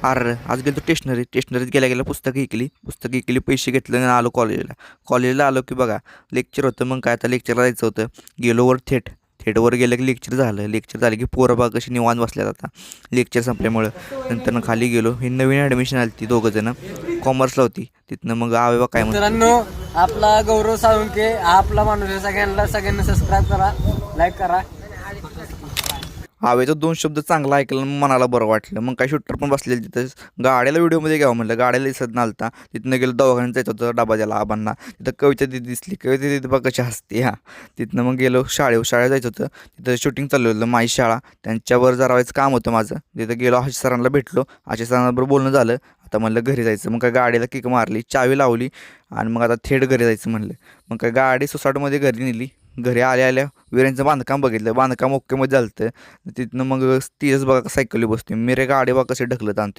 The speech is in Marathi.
अरे आज गेलो स्टेशनरीत गेल्या गेल्या पुस्तकं ऐकली पैसे घेतले आणि आलो कॉलेजला आलो की बघा लेक्चर होतं. मग काय आता लेक्चरला जायचं होतं. गेलो वर थिएटरवर गेलं की लेक्चर झालं की पोरं बघा कशी निवांत बसल्यात आता लेक्चर संपल्यामुळं. नंतर खाली गेलो. ही नवीन ॲडमिशन आली ती दोघंजणं कॉमर्सला होती. तिथनं मग आवे बा काय म्हणतो. मित्रांनो, आपला गौरव साळुंके हा आपला माणूस आहे. सगळ्यांना सबस्क्राईब करा, लाईक करा. आवेचा 2 शब्द चांगला ऐकला मग मनाला बरं वाटलं. मग काय शूटर पण बसलेलं तिथं. गाड्याला व्हिडिओमध्ये घ्यावं म्हटलं, गाड्याला दिसत नव्हता. तिथनं गेलो दवाखान्यात जायचं होतं डबा द्यायला आबांना. तिथं कविता दिदी दिसली. कविता दिदी बघ कशी हसते तिथनं मग गेलो शाळेत जायचं होतं. तिथं शूटिंग चालू होतं माझी शाळा. त्यांच्यावर जरा व्हायचं काम होतं माझं. तिथं गेलो आशिष सरांना भेटलो. आशिष सरांबरोबर बोलणं झालं. आता म्हणलं घरी जायचं. मग काय गाडीला किक मारली, चावी लावली आणि मग आता थेट घरी जायचं म्हणलं. मग काय गाडी सोसायटीमध्ये घरी नेली. घरी आल्या विरेंचं बांधकाम बघितलं. बांधकाम ओकेमध्ये झालं. तिथनं मग तीच बघा सायकली बसते मी रे गाडी बघा कसे ढकलत आणतो.